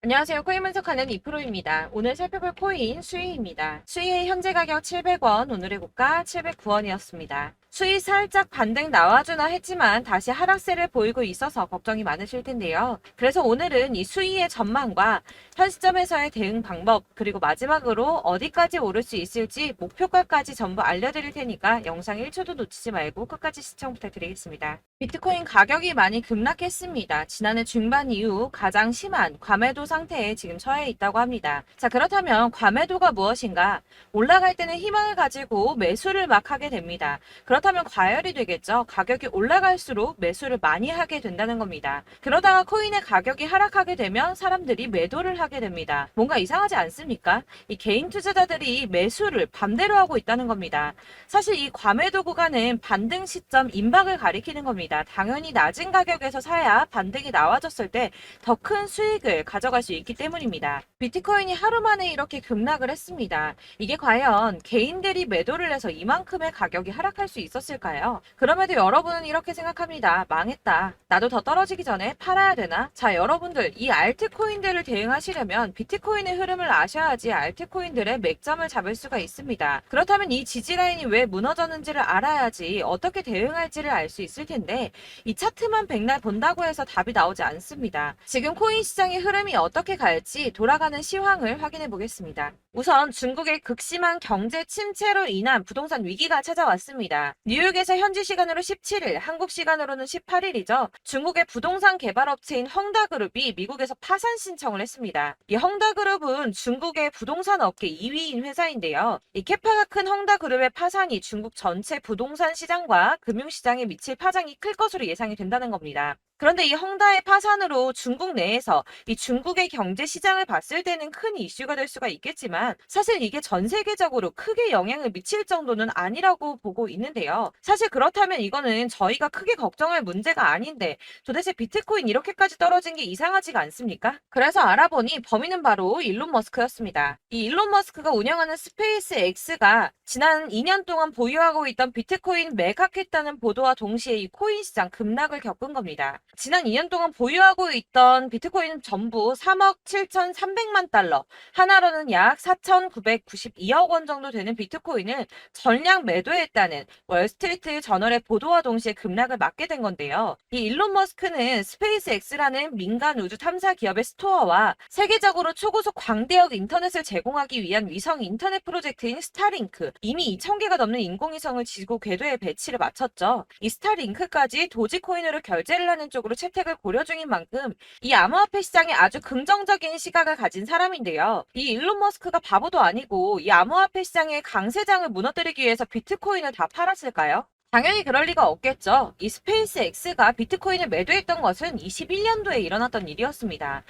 안녕하세요. 코인 분석하는 이프로입니다. 오늘 살펴볼 코인 수위입니다. 수위의 현재 가격 700원, 오늘의 고가 709원이었습니다. 수위 살짝 반등 나와주나 했지만 다시 하락세를 보이고 있어서 걱정이 많으실 텐데요. 그래서 오늘은 이 수위의 전망과 현 시점에서의 대응 방법, 그리고 마지막으로 어디까지 오를 수 있을지 목표가까지 전부 알려드릴 테니까 영상 1초도 놓치지 말고 끝까지 시청 부탁드리겠습니다. 비트코인 가격이 많이 급락했습니다. 지난해 중반 이후 가장 심한 과매도 상태에 지금 처해 있다고 합니다. 자, 그렇다면 과매도가 무엇인가? 올라갈 때는 희망을 가지고 매수를 막 하게 됩니다. 그렇다면 과열이 되겠죠. 가격이 올라갈수록 매수를 많이 하게 된다는 겁니다. 그러다가 코인의 가격이 하락하게 되면 사람들이 매도를 하게 됩니다. 뭔가 이상하지 않습니까? 이 개인 투자자들이 매수를 반대로 하고 있다는 겁니다. 사실 이 과매도 구간은 반등 시점 임박을 가리키는 겁니다. 당연히 낮은 가격에서 사야 반등이 나와줬을 때 더 큰 수익을 가져갈 수 있기 때문입니다. 비트코인이 하루 만에 이렇게 급락을 했습니다. 이게 과연 개인들이 매도를 해서 이만큼의 가격이 하락할 수 있었을까요? 그럼에도 여러분은 이렇게 생각합니다. 망했다. 나도 더 떨어지기 전에 팔아야 되나? 자, 여러분들 이 알트코인들을 대응하시려면 비트코인의 흐름을 아셔야지 알트코인들의 맥점을 잡을 수가 있습니다. 그렇다면 이 지지라인이 왜 무너졌는지를 알아야지 어떻게 대응할지를 알 수 있을 텐데 이 차트만 백날 본다고 해서 답이 나오지 않습니다. 지금 코인 시장의 흐름이 어떻게 갈지 돌아가는 시황을 확인해 보겠습니다. 우선 중국의 극심한 경제 침체로 인한 부동산 위기가 찾아왔습니다. 뉴욕에서 현지 시간으로 17일, 한국 시간으로는 18일이죠. 중국의 부동산 개발업체인 헝다그룹이 미국에서 파산 신청을 했습니다. 이 헝다그룹은 중국의 부동산 업계 2위인 회사인데요. 이 캐파가 큰 헝다그룹의 파산이 중국 전체 부동산 시장과 금융시장에 미칠 파장이 클 것으로 예상이 된다는 겁니다. 그런데 이 헝다의 파산으로 중국 내에서 이 중국의 경제 시장을 봤을 때는 큰 이슈가 될 수가 있겠지만 사실 이게 전 세계적으로 크게 영향을 미칠 정도는 아니라고 보고 있는데요. 사실 그렇다면 이거는 저희가 크게 걱정할 문제가 아닌데 도대체 비트코인 이렇게까지 떨어진 게 이상하지가 않습니까? 그래서 알아보니 범인은 바로 일론 머스크였습니다. 이 일론 머스크가 운영하는 스페이스 X가 지난 2년 동안 보유하고 있던 비트코인 매각했다는 보도와 동시에 이 코인 시장 급락을 겪은 겁니다. 지난 2년 동안 보유하고 있던 비트코인 전부 3억 7,300만 달러, 하나로는 약 4,992억 원 정도 되는 비트코인을 전량 매도했다는 월스트리트 저널의 보도와 동시에 급락을 맞게 된 건데요. 이 일론 머스크는 스페이스 X라는 민간 우주 탐사 기업의 스토어와 세계적으로 초고속 광대역 인터넷을 제공하기 위한 위성 인터넷 프로젝트인 스타링크, 이미 2,000개가 넘는 인공위성을 지구 궤도에 배치를 마쳤죠. 이 스타링크까지 도지코인으로 결제를 하는 쪽으로 채택을 고려 중인 만큼 이 암호화폐 시장에 아주 긍정적인 시각을 가진 사람인데요. 이 일론 머스크가 바보도 아니고 이 암호화폐 시장의 강세장을 무너뜨리기 위해서 비트코인을 다 팔았을까요? 당연히 그럴 리가 없겠죠. 이 스페이스 X가 비트코인을 매도했던 것은 21년도에 일어났던 일이었습니다.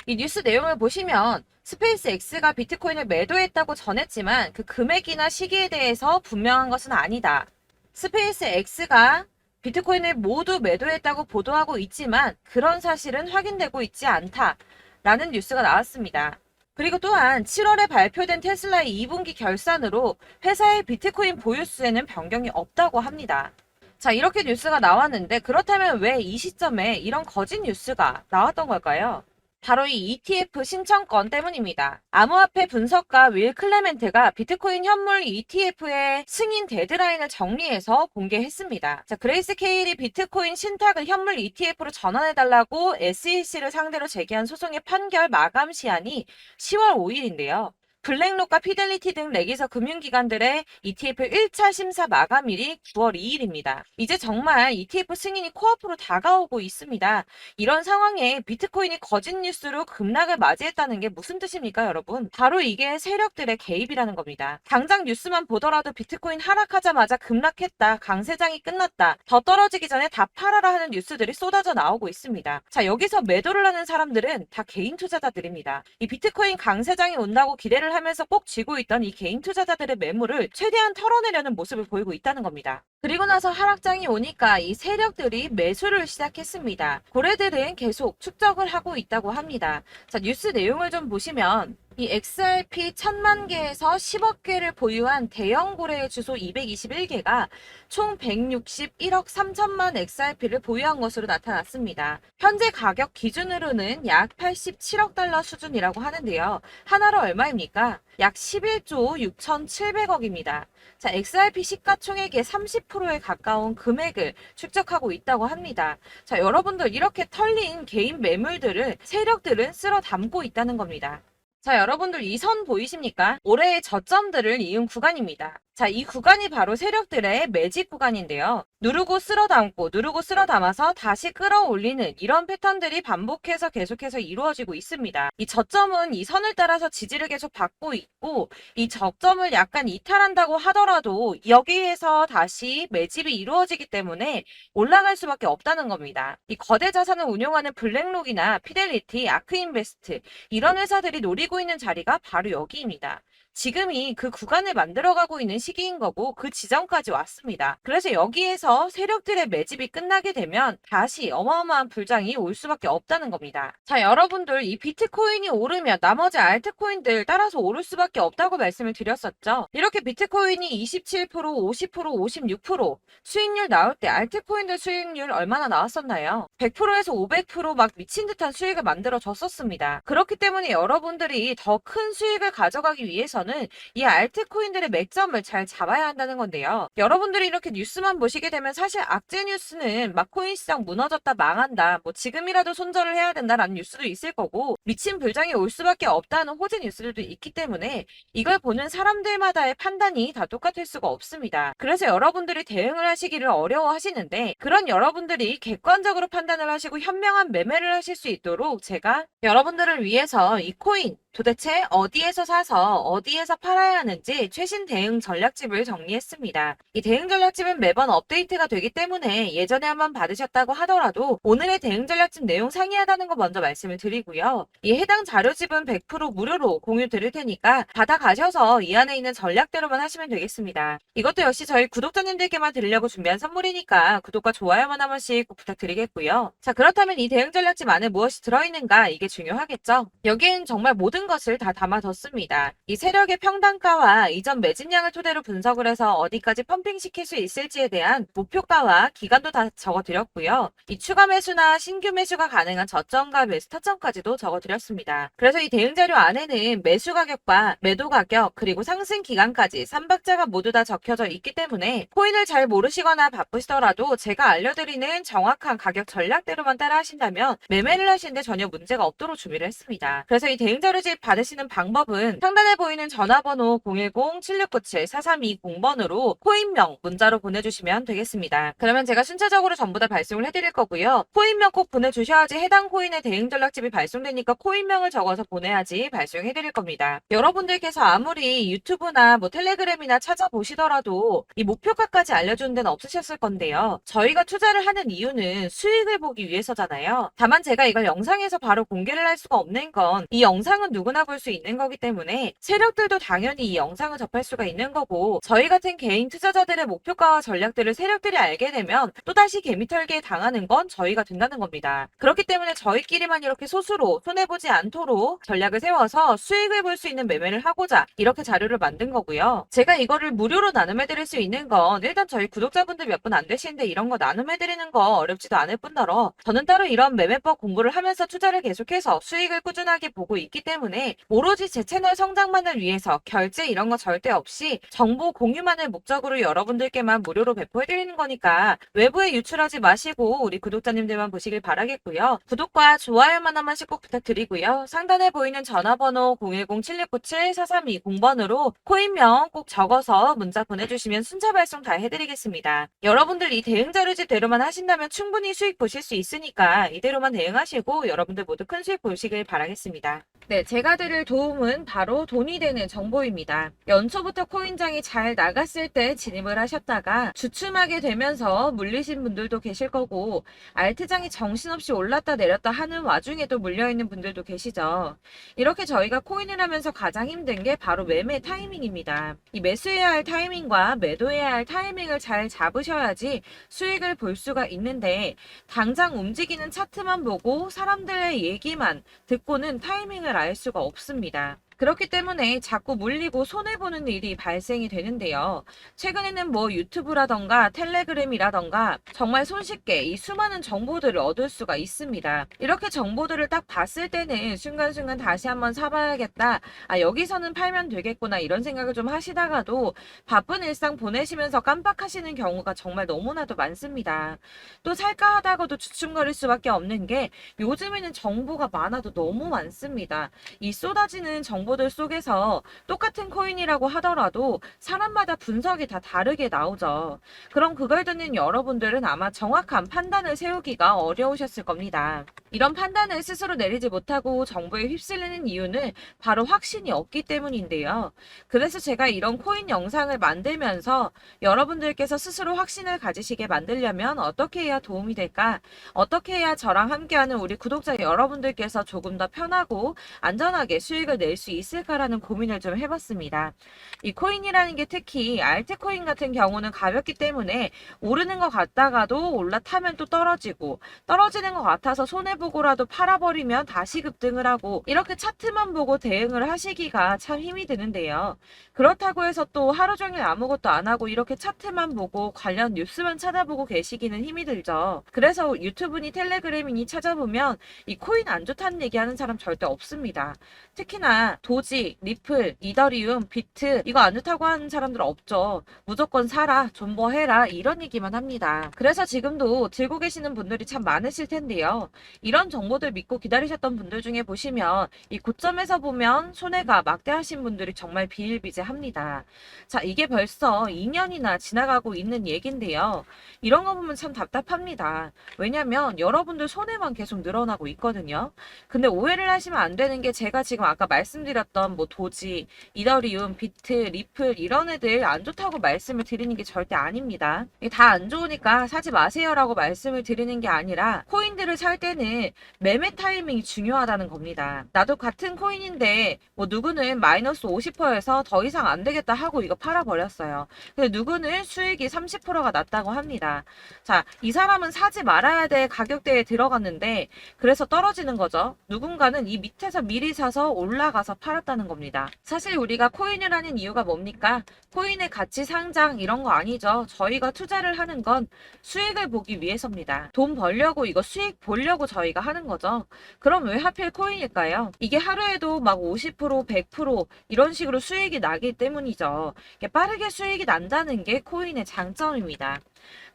이 뉴스 내용을 보시면 스페이스 X가 비트코인을 매도했다고 전했지만 그 금액이나 시기에 대해서 분명한 것은 아니다. 스페이스 X가 비트코인을 모두 매도했다고 보도하고 있지만 그런 사실은 확인되고 있지 않다라는 뉴스가 나왔습니다. 그리고 또한 7월에 발표된 테슬라의 2분기 결산으로 회사의 비트코인 보유수에는 변경이 없다고 합니다. 자, 이렇게 뉴스가 나왔는데 그렇다면 왜 이 시점에 이런 거짓 뉴스가 나왔던 걸까요? 바로 이 ETF 신청권 때문입니다. 암호화폐 분석가 윌 클레멘트가 비트코인 현물 ETF의 승인 데드라인을 정리해서 공개했습니다. 자, 그레이스케일이 비트코인 신탁을 현물 ETF로 전환해달라고 SEC를 상대로 제기한 소송의 판결 마감 시한이 10월 5일인데요. 블랙록과 피델리티 등 레기서 금융기관들의 ETF 1차 심사 마감일이 9월 2일입니다. 이제 정말 ETF 승인이 코앞으로 다가오고 있습니다. 이런 상황에 비트코인이 거짓 뉴스로 급락을 맞이했다는 게 무슨 뜻입니까, 여러분? 바로 이게 세력들의 개입이라는 겁니다. 당장 뉴스만 보더라도 비트코인 하락하자마자 급락했다, 강세장이 끝났다, 더 떨어지기 전에 다 팔아라 하는 뉴스들이 쏟아져 나오고 있습니다. 자, 여기서 매도를 하는 사람들은 다 개인 투자자들입니다. 이 비트코인 강세장이 온다고 기대를 하면서 꼭 쥐고 있던 이 개인 투자자들의 매물을 최대한 털어내려는 모습을 보이고 있다는 겁니다. 그리고 나서 하락장이 오니까 이 세력들이 매수를 시작했습니다. 고래들은 계속 축적을 하고 있다고 합니다. 자, 뉴스 내용을 좀 보시면 이 XRP 1000만 개에서 10억 개를 보유한 대형 거래의 주소 221개가 총 161억 3천만 XRP를 보유한 것으로 나타났습니다. 현재 가격 기준으로는 약 87억 달러 수준이라고 하는데요. 하나로 얼마입니까? 약 11조 6,700억입니다. 자, XRP 시가총액의 30%에 가까운 금액을 축적하고 있다고 합니다. 자, 여러분들 이렇게 털린 개인 매물들을 세력들은 쓸어 담고 있다는 겁니다. 자, 여러분들 이 선 보이십니까? 올해의 저점들을 이은 구간입니다. 자, 이 구간이 바로 세력들의 매집 구간인데요. 누르고 쓸어 담고 누르고 쓸어 담아서 다시 끌어올리는 이런 패턴들이 반복해서 계속해서 이루어지고 있습니다. 이 저점은 이 선을 따라서 지지를 계속 받고 있고 이 저점을 약간 이탈한다고 하더라도 여기에서 다시 매집이 이루어지기 때문에 올라갈 수밖에 없다는 겁니다. 이 거대 자산을 운용하는 블랙록이나 피델리티, 아크인베스트 이런 회사들이 노리고 있는 자리가 바로 여기입니다. 지금이 그 구간을 만들어가고 있는 시기인 거고 그 지점까지 왔습니다. 그래서 여기에서 세력들의 매집이 끝나게 되면 다시 어마어마한 불장이 올 수밖에 없다는 겁니다. 자, 여러분들 이 비트코인이 오르면 나머지 알트코인들 따라서 오를 수밖에 없다고 말씀을 드렸었죠. 이렇게 비트코인이 27%, 50%, 56% 수익률 나올 때 알트코인들 수익률 얼마나 나왔었나요? 100%에서 500%막 미친 듯한 수익을 만들어 줬었습니다. 그렇기 때문에 여러분들이 더 큰 수익을 가져가기 위해서는 이 알트코인들의 맥점을 잘 잡아야 한다는 건데요. 여러분들이 이렇게 뉴스만 보시게 되면 사실 악재 뉴스는 막 코인 시장 무너졌다 망한다 뭐 지금이라도 손절을 해야 된다라는 뉴스도 있을 거고 미친 불장이 올 수밖에 없다는 호재 뉴스들도 있기 때문에 이걸 보는 사람들마다의 판단이 다 똑같을 수가 없습니다. 그래서 여러분들이 대응을 하시기를 어려워하시는데 그런 여러분들이 객관적으로 판단을 하시고 현명한 매매를 하실 수 있도록 제가 여러분들을 위해서 이 코인 도대체 어디에서 사서 어디에서 팔아야 하는지 최신 대응 전략집을 정리했습니다. 이 대응 전략집은 매번 업데이트가 되기 때문에 예전에 한번 받으셨다고 하더라도 오늘의 대응 전략집 내용 상이하다는 거 먼저 말씀을 드리고요. 이 해당 자료집은 100% 무료로 공유 드릴 테니까 받아가셔서 이 안에 있는 전략대로만 하시면 되겠습니다. 이것도 역시 저희 구독자님들께만 드리려고 준비한 선물이니까 구독과 좋아요만 한 번씩 꼭 부탁드리겠고요. 자, 그렇다면 이 대응 전략집 안에 무엇이 들어있는가 이게 중요하겠죠? 여기엔 정말 모든 것을 다 담아뒀습니다. 이 세력의 평단가와 이전 매집량을 토대로 분석을 해서 어디까지 펌핑시킬 수 있을지에 대한 목표가와 기간도 다 적어드렸고요. 이 추가 매수나 신규 매수가 가능한 저점과 매수 타점까지도 적어드렸습니다. 그래서 이 대응자료 안에는 매수 가격과 매도 가격 그리고 상승 기간까지 3박자가 모두 다 적혀져 있기 때문에 코인을 잘 모르시거나 바쁘시더라도 제가 알려드리는 정확한 가격 전략대로만 따라 하신다면 매매를 하시는데 전혀 문제가 없도록 준비를 했습니다. 그래서 이 대응자료집 받으시는 방법은 상단에 보이는 전화번호 010-7697-4320번으로 코인명 문자로 보내주시면 되겠습니다. 그러면 제가 순차적으로 전부 다 발송을 해드릴 거고요. 코인명 꼭 보내주셔야지 해당 코인의 대응 전략집이 발송되니까 코인명을 적어서 보내야지 발송해드릴 겁니다. 여러분들께서 아무리 유튜브나 뭐 텔레그램이나 찾아보시더라도 이 목표가까지 알려주는 데는 없으셨을 건데요. 저희가 투자를 하는 이유는 수익을 보기 위해서잖아요. 다만 제가 이걸 영상에서 바로 공개를 할 수가 없는 건 이 영상은 누구나 볼 수 있는 거기 때문에 세력들도 당연히 이 영상을 접할 수가 있는 거고 저희 같은 개인 투자자들의 목표가와 전략들을 세력들이 알게 되면 또다시 개미털기에 당하는 건 저희가 된다는 겁니다. 그렇기 때문에 저희끼리만 이렇게 소수로 손해보지 않도록 전략을 세워서 수익을 볼 수 있는 매매를 하고자 이렇게 자료를 만든 거고요. 제가 이거를 무료로 나눔해드릴 수 있는 건 일단 저희 구독자분들 몇 분 안 되시는데 이런 거 나눔해드리는 거 어렵지도 않을 뿐더러 저는 따로 이런 매매법 공부를 하면서 투자를 계속해서 수익을 꾸준하게 보고 있기 때문에 오로지 제 채널 성장만을 위해서 결제 이런 거 절대 없이 정보 공유만을 목적으로 여러분들께만 무료로 배포해드리는 거니까 외부에 유출하지 마시고 우리 구독자님들만 보시길 바라겠고요. 구독과 좋아요만 한 번씩 꼭 부탁드리고요. 상단에 보이는 전화번호 010-7697-4320번으로 코인명 꼭 적어서 문자 보내주시면 순차 발송 다 해드리겠습니다. 여러분들 이 대응 자료집대로만 하신다면 충분히 수익 보실 수 있으니까 이대로만 대응하시고 여러분들 모두 큰 수익 보시길 바라겠습니다. 네, 제가 드릴 도움은 바로 돈이 되는 정보입니다. 연초부터 코인장이 잘 나갔을 때 진입을 하셨다가 주춤하게 되면서 물리신 분들도 계실 거고 알트장이 정신없이 올랐다 내렸다 하는 와중에도 물려있는 분들도 계시죠. 이렇게 저희가 코인을 하면서 가장 힘든 게 바로 매매 타이밍입니다. 이 매수해야 할 타이밍과 매도해야 할 타이밍을 잘 잡으셔야지 수익을 볼 수가 있는데 당장 움직이는 차트만 보고 사람들의 얘기만 듣고는 타이밍을 알 수가 없습니다. 그렇기 때문에 자꾸 물리고 손해보는 일이 발생이 되는데요. 최근에는 뭐 유튜브라던가 텔레그램이라던가 정말 손쉽게 이 수많은 정보들을 얻을 수가 있습니다. 이렇게 정보들을 딱 봤을 때는 순간순간 다시 한번 사봐야겠다. 아, 여기서는 팔면 되겠구나. 이런 생각을 좀 하시다가도 바쁜 일상 보내시면서 깜빡하시는 경우가 정말 너무나도 많습니다. 또 살까 하다가도 주춤거릴 수밖에 없는 게 요즘에는 정보가 많아도 너무 많습니다. 이 쏟아지는 정보들 속에서 똑같은 코인이라고 하더라도 사람마다 분석이 다 다르게 나오죠. 그럼 그걸 듣는 여러분들은 아마 정확한 판단을 세우기가 어려우셨을 겁니다. 이런 판단을 스스로 내리지 못하고 정보에 휩쓸리는 이유는 바로 확신이 없기 때문인데요. 그래서 제가 이런 코인 영상을 만들면서 여러분들께서 스스로 확신을 가지시게 만들려면 어떻게 해야 도움이 될까? 어떻게 해야 저랑 함께하는 우리 구독자 여러분들께서 조금 더 편하고 안전하게 수익을 낼 수 있을까라는 고민을 좀 해봤습니다. 이 코인이라는 게 특히 알트코인 같은 경우는 가볍기 때문에 오르는 것 같다가도 올라타면 또 떨어지고 떨어지는 것 같아서 손해보고라도 팔아버리면 다시 급등을 하고 이렇게 차트만 보고 대응을 하시기가 참 힘이 드는데요. 그렇다고 해서 또 하루 종일 아무것도 안 하고 이렇게 차트만 보고 관련 뉴스만 찾아보고 계시기는 힘이 들죠. 그래서 유튜브니 텔레그램이니 찾아보면 이 코인 안 좋다는 얘기하는 사람 절대 없습니다. 특히나 도지, 리플, 이더리움, 비트 이거 안 좋다고 하는 사람들 없죠. 무조건 사라, 존버해라 이런 얘기만 합니다. 그래서 지금도 들고 계시는 분들이 참 많으실 텐데요. 이런 정보들 믿고 기다리셨던 분들 중에 보시면 이 고점에서 보면 손해가 막대하신 분들이 정말 비일비재합니다. 자, 이게 벌써 2년이나 지나가고 있는 얘긴데요. 이런 거 보면 참 답답합니다. 왜냐면 여러분들 손해만 계속 늘어나고 있거든요. 근데 오해를 하시면 안 되는 게 제가 지금 아까 말씀드렸던 뭐 도지, 이더리움, 비트, 리플 이런 애들 안 좋다고 말씀을 드리는 게 절대 아닙니다. 다 안 좋으니까 사지 마세요라고 말씀을 드리는 게 아니라 코인들을 살 때는 매매 타이밍이 중요하다는 겁니다. 나도 같은 코인인데 뭐 누구는 마이너스 50%에서 더 이상 안 되겠다 하고 이거 팔아버렸어요. 근데 누구는 수익이 30%가 났다고 합니다. 자, 이 사람은 사지 말아야 될 가격대에 들어갔는데 그래서 떨어지는 거죠. 누군가는 이 밑에서 미리 사서 올라가서 팔았다는 겁니다. 사실 우리가 코인을 하는 이유가 뭡니까? 코인의 가치 상장 이런 거 아니죠. 저희가 투자를 하는 건 수익을 보기 위해서입니다. 돈 벌려고 이거 수익 보려고 저희가 하는 거죠. 그럼 왜 하필 코인일까요? 이게 하루에도 막 50%, 100% 이런 식으로 수익이 나기 때문이죠. 빠르게 수익이 난다는 게 코인의 장점입니다.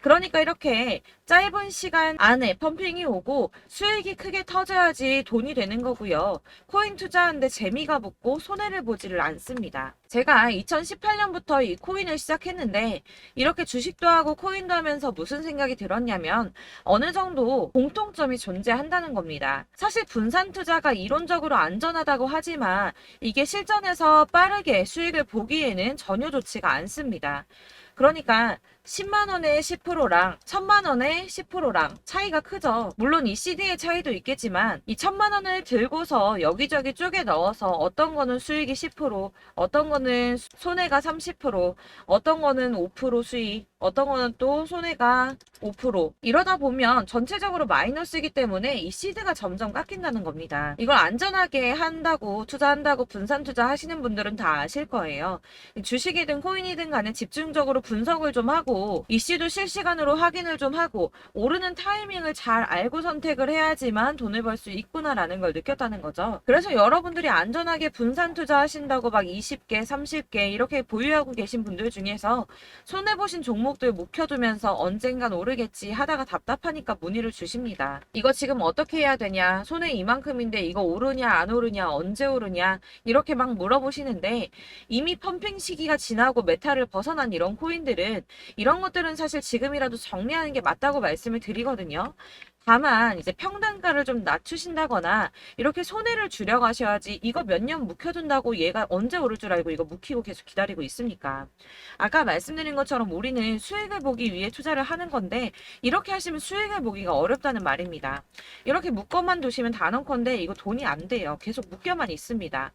그러니까 이렇게 짧은 시간 안에 펌핑이 오고 수익이 크게 터져야지 돈이 되는 거고요. 코인 투자하는데 재미가 붙고 손해를 보지를 않습니다. 제가 2018년부터 이 코인을 시작했는데 이렇게 주식도 하고 코인도 하면서 무슨 생각이 들었냐면 어느 정도 공통점이 존재한다는 겁니다. 사실 분산 투자가 이론적으로 안전하다고 하지만 이게 실전에서 빠르게 수익을 보기에는 전혀 좋지가 않습니다. 그러니까 10만 원에 10%랑 1000만 원에 10%랑 차이가 크죠. 물론 이 CD의 차이도 있겠지만 이 1000만 원을 들고서 여기저기 쪼개 넣어서 어떤 거는 수익이 10%, 어떤 거는 손해가 30%, 어떤 거는 5% 수익, 어떤 거는 또 손해가 5%. 이러다 보면 전체적으로 마이너스이기 때문에 이 시드가 점점 깎인다는 겁니다. 이걸 안전하게 한다고 투자한다고 분산 투자 하시는 분들은 다 아실 거예요. 주식이든 코인이든 간에 집중적으로 분석을 좀 하고 이슈도 실시간으로 확인을 좀 하고 오르는 타이밍을 잘 알고 선택을 해야지만 돈을 벌 수 있구나라는 걸 느꼈다는 거죠. 그래서 여러분들이 안전하게 분산 투자하신다고 막 20개, 30개 이렇게 보유하고 계신 분들 중에서 손해보신 종목들 묵혀두면서 언젠간 오르겠지 하다가 답답하니까 문의를 주십니다. 이거 지금 어떻게 해야 되냐? 손해 이만큼인데 이거 오르냐 안 오르냐 언제 오르냐 이렇게 막 물어보시는데 이미 펌핑 시기가 지나고 메타를 벗어난 이런 코인들은 이런 것들은 사실 지금이라도 정리하는 게 맞다고 말씀을 드리거든요. 다만 이제 평단가를 좀 낮추신다거나 이렇게 손해를 줄여가셔야지 이거 몇 년 묵혀둔다고 얘가 언제 오를 줄 알고 이거 묵히고 계속 기다리고 있습니까? 아까 말씀드린 것처럼 우리는 수익을 보기 위해 투자를 하는 건데 이렇게 하시면 수익을 보기가 어렵다는 말입니다. 이렇게 묶어만 두시면 단언컨대 이거 돈이 안 돼요. 계속 묶여만 있습니다.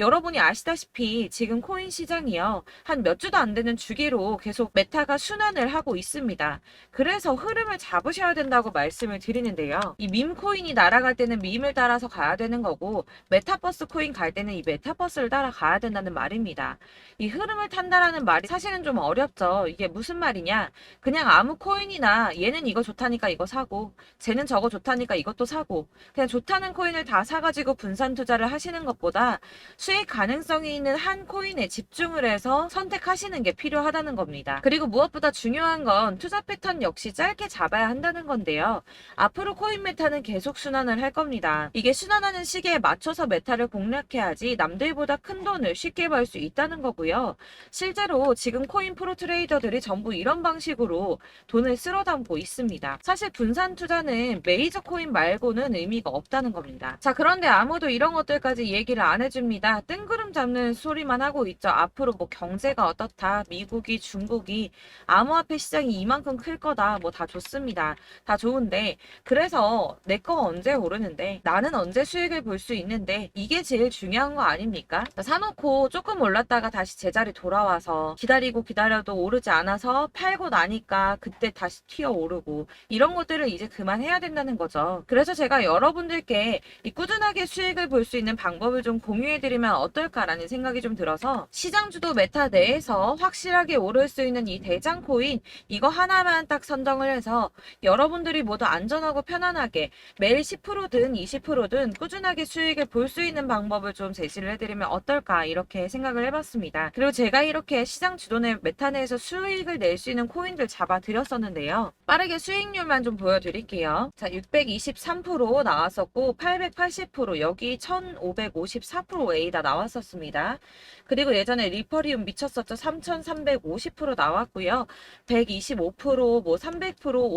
여러분이 아시다시피 지금 코인 시장이요. 한 몇 주도 안 되는 주기로 계속 메타가 순환을 하고 있습니다. 그래서 흐름을 잡으셔야 된다고 말씀을 드리는데요. 이 밈 코인이 날아갈 때는 밈을 따라서 가야 되는 거고 메타버스 코인 갈 때는 이 메타버스를 따라가야 된다는 말입니다. 이 흐름을 탄다라는 말이 사실은 좀 어렵죠. 이게 무슨 말이냐? 그냥 아무 코인이나 얘는 이거 좋다니까 이거 사고 쟤는 저거 좋다니까 이것도 사고 그냥 좋다는 코인을 다 사가지고 분산 투자를 하시는 것보다 수익 가능성이 있는 한 코인에 집중을 해서 선택하시는 게 필요하다는 겁니다. 그리고 무엇보다 중요한 건 투자 패턴 역시 짧게 잡아야 한다는 건데요. 앞으로 코인 메타는 계속 순환을 할 겁니다. 이게 순환하는 시기에 맞춰서 메타를 공략해야지 남들보다 큰 돈을 쉽게 벌 수 있다는 거고요. 실제로 지금 코인 프로 트레이더들이 전부 이런 방식으로 돈을 쓸어 담고 있습니다. 사실 분산 투자는 메이저 코인 말고는 의미가 없다는 겁니다. 자, 그런데 아무도 이런 것들까지 얘기를 안 해줍니다. 뜬구름 잡는 소리만 하고 있죠. 앞으로 뭐 경제가 어떻다, 미국이, 중국이, 암호화폐 시장이 이만큼 클 거다, 뭐 다 좋습니다. 다 좋은데, 그래서 내 거 언제 오르는데, 나는 언제 수익을 볼 수 있는데, 이게 제일 중요한 거 아닙니까? 사놓고 조금 올랐다가 다시 제자리 돌아와서 기다리고 기다려도 오르지 않아서 팔고 나니까 그때 다시 튀어 오르고, 이런 것들을 이제 그만해야 된다는 거죠. 그래서 제가 여러분들께 이 꾸준하게 수익을 볼 수 있는 방법을 좀 공유해드리면 어떨까라는 생각이 좀 들어서 시장주도 메타 내에서 확실하게 오를 수 있는 이 대장 코인 이거 하나만 딱 선정을 해서 여러분들이 모두 안전하고 편안하게 매일 10%든 20%든 꾸준하게 수익을 볼 수 있는 방법을 좀 제시를 해드리면 어떨까 이렇게 생각을 해봤습니다. 그리고 제가 이렇게 시장 주도내 메타 내에서 수익을 낼 수 있는 코인들 잡아드렸었는데요. 빠르게 수익률만 좀 보여드릴게요. 자, 623% 나왔었고 880% 여기 1554% 다 나왔었습니다. 그리고 예전에 리퍼리움 미쳤었죠. 3350% 나왔고요. 125%, 뭐 300%,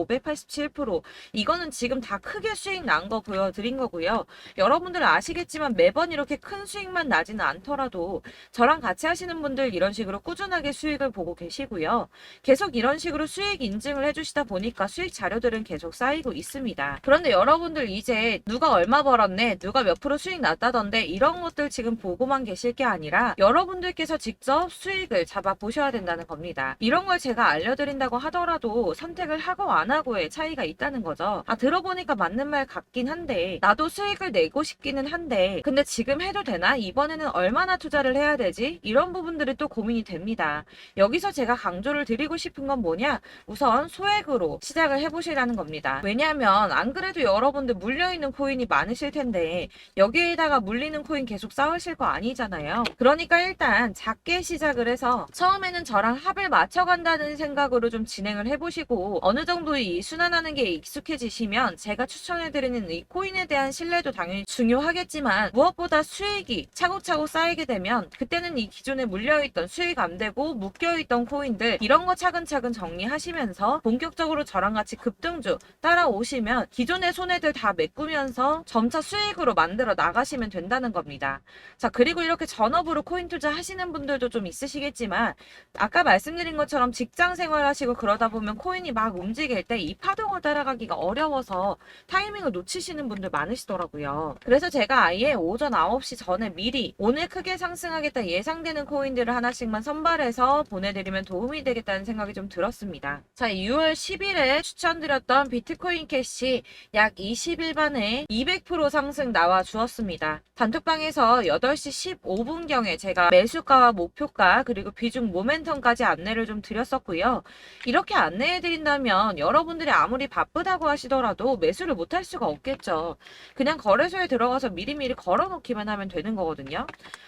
587% 이거는 지금 다 크게 수익 난 거 보여드린 거고요. 여러분들 아시겠지만 매번 이렇게 큰 수익만 나지는 않더라도 저랑 같이 하시는 분들 이런 식으로 꾸준하게 수익을 보고 계시고요. 계속 이런 식으로 수익 인증을 해주시다 보니까 수익 자료들은 계속 쌓이고 있습니다. 그런데 여러분들 이제 누가 얼마 벌었네, 누가 몇 프로 수익 났다던데 이런 것들 지금 보고만 계실 게 아니라 여러분들께서 직접 수익을 잡아 보셔야 된다는 겁니다. 이런 걸 제가 알려드린다고 하더라도 선택을 하고 안 하고의 차이가 있다는 거죠. 아, 들어보니까 맞는 말 같긴 한데 나도 수익을 내고 싶기는 한데 근데 지금 해도 되나? 이번에는 얼마나 투자를 해야 되지? 이런 부분들이 또 고민이 됩니다. 여기서 제가 강조를 드리고 싶은 건 뭐냐? 우선 소액으로 시작을 해보시라는 겁니다. 왜냐하면 안 그래도 여러분들 물려있는 코인이 많으실 텐데 여기에다가 물리는 코인 계속 쌓으실 거 아니잖아요. 그러니까 일단 작게 시작을 해서 처음에는 저랑 합을 맞춰간다는 생각으로 좀 진행을 해보시고 어느 정도 이 순환하는 게 익숙해지시면 제가 추천해드리는 이 코인에 대한 신뢰도 당연히 중요하겠지만 무엇보다 수익이 차곡차곡 쌓이게 되면 그때는 이 기존에 물려있던 수익 안 되고 묶여있던 코인들 이런 거 차근차근 정리하시면서 본격적으로 저랑 같이 급등주 따라오시면 기존의 손해들 다 메꾸면서 점차 수익으로 만들어 나가시면 된다는 겁니다. 자, 그리고 이렇게 전업으로 코인 투자 하시는 분들도 좀 있으시겠지만 아까 말씀드린 것처럼 직장 생활 하시고 그러다 보면 코인이 막 움직일 때 이 파동을 따라가기가 어려워서 타이밍을 놓치시는 분들 많으시더라고요. 그래서 제가 아예 오전 9시 전에 미리 오늘 크게 상승하겠다 예상되는 코인들을 하나씩만 선발해서 보내드리면 도움이 되겠다는 생각이 좀 들었습니다. 자, 6월 10일에 추천드렸던 비트코인 캐시 약 20일 만에 200% 상승 나와 주었습니다. 단톡방에서 8시 15분경에 제가 매수가와 목표가 그리고 비중 모멘텀까지 안내를 좀 드렸었고요. 이렇게 안내해드린다면 여러분들이 아무리 바쁘다고 하시더라도 매수를 못할 수가 없겠죠. 그냥 거래소에 들어가서 미리미리 걸어놓기만 하면 되는 거거든요.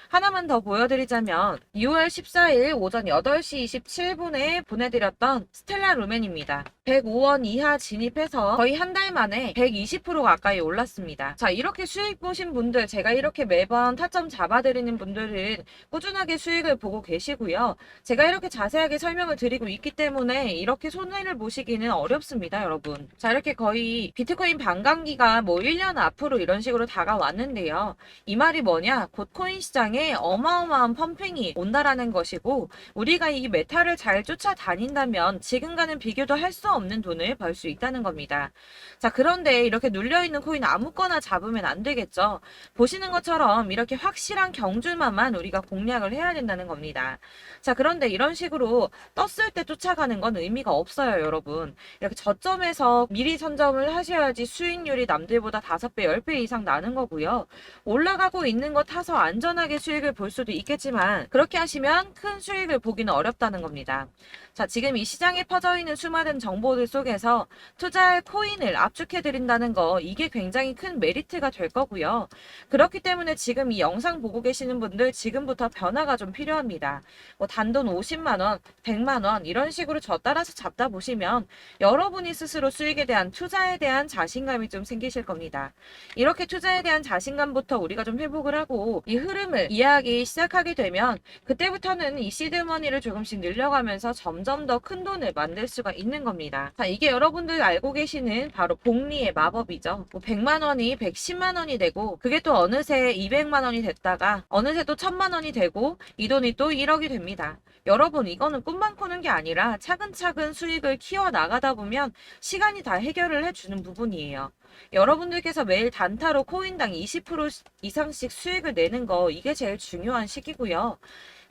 하나만 더 보여드리자면 6월 14일 오전 8시 27분에 보내드렸던 스텔라 루멘입니다. 105원 이하 진입해서 거의 한 달 만에 120% 가까이 올랐습니다. 자, 이렇게 수익 보신 분들, 제가 이렇게 매번 타점 잡아드리는 분들은 꾸준하게 수익을 보고 계시고요. 제가 이렇게 자세하게 설명을 드리고 있기 때문에 이렇게 손해를 보시기는 어렵습니다, 여러분. 자, 이렇게 거의 비트코인 반감기가 뭐 1년 앞으로 이런 식으로 다가왔는데요. 이 말이 뭐냐? 곧 코인 시장에 어마어마한 펌핑이 온다라는 것이고 우리가 이 메타를 잘 쫓아다닌다면 지금과는 비교도 할 수 없는 돈을 벌 수 있다는 겁니다. 자, 그런데 이렇게 눌려있는 코인 아무거나 잡으면 안 되겠죠. 보시는 것처럼 이렇게 확실한 경주만만 우리가 공략을 해야 된다는 겁니다. 자, 그런데 이런 식으로 떴을 때 쫓아가는 건 의미가 없어요, 여러분. 이렇게 저점에서 미리 선점을 하셔야지 수익률이 남들보다 5배, 10배 이상 나는 거고요. 올라가고 있는 거 타서 안전하게 수익을 볼 수도 있겠지만 그렇게 하시면 큰 수익을 보기는 어렵다는 겁니다. 자, 지금 이 시장에 퍼져 있는 수많은 정보들 속에서 투자할 코인을 압축해 드린다는 거, 이게 굉장히 큰 메리트가 될 거고요. 그렇기 때문에 지금 이 영상 보고 계시는 분들 지금부터 변화가 좀 필요합니다. 뭐 단돈 50만 원, 100만 원 이런 식으로 저 따라서 잡다 보시면 여러분이 스스로 수익에 대한, 투자에 대한 자신감이 좀 생기실 겁니다. 이렇게 투자에 대한 자신감부터 우리가 좀 회복을 하고 이 흐름을 이해하기 시작하게 되면 그때부터는 이 시드머니를 조금씩 늘려가면서 점점 더 큰 돈을 만들 수가 있는 겁니다. 자, 이게 여러분들 알고 계시는 바로 복리의 마법이죠. 뭐 100만 원이 110만 원이 되고 그게 또 어느새 200만 원이 됐다가 어느새 또 1000만 원이 되고 이 돈이 또 1억이 됩니다. 여러분, 이거는 꿈만 꾸는 게 아니라 차근차근 수익을 키워 나가다 보면 시간이 다 해결을 해주는 부분이에요. 여러분들께서 매일 단타로 코인당 20% 이상씩 수익을 내는 거, 이게 제일 중요한 시기고요.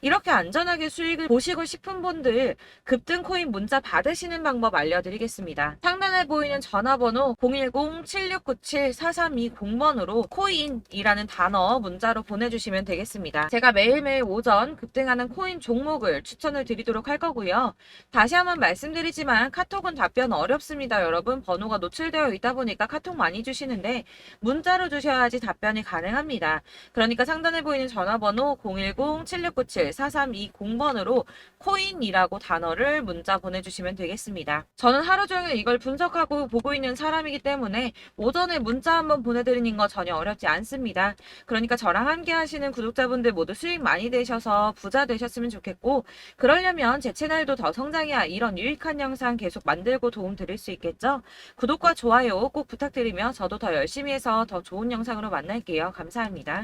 이렇게 안전하게 수익을 보시고 싶은 분들 급등 코인 문자 받으시는 방법 알려드리겠습니다. 상단에 보이는 전화번호 010-7697-4320번으로 코인이라는 단어 문자로 보내주시면 되겠습니다. 제가 매일매일 오전 급등하는 코인 종목을 추천을 드리도록 할 거고요. 다시 한번 말씀드리지만 카톡은 답변 어렵습니다. 여러분, 번호가 노출되어 있다 보니까 카톡 많이 주시는데 문자로 주셔야지 답변이 가능합니다. 그러니까 상단에 보이는 전화번호 010-7697-4320번으로 코인이라고 단어를 문자 보내주시면 되겠습니다. 저는 하루 종일 이걸 분석하고 보고 있는 사람이기 때문에 오전에 문자 한번 보내드리는 거 전혀 어렵지 않습니다. 그러니까 저랑 함께 하시는 구독자분들 모두 수익 많이 되셔서 부자 되셨으면 좋겠고, 그러려면 제 채널도 더 성장해야 이런 유익한 영상 계속 만들고 도움 드릴 수 있겠죠? 구독과 좋아요 꼭 부탁드리며 저도 더 열심히 해서 더 좋은 영상으로 만날게요. 감사합니다.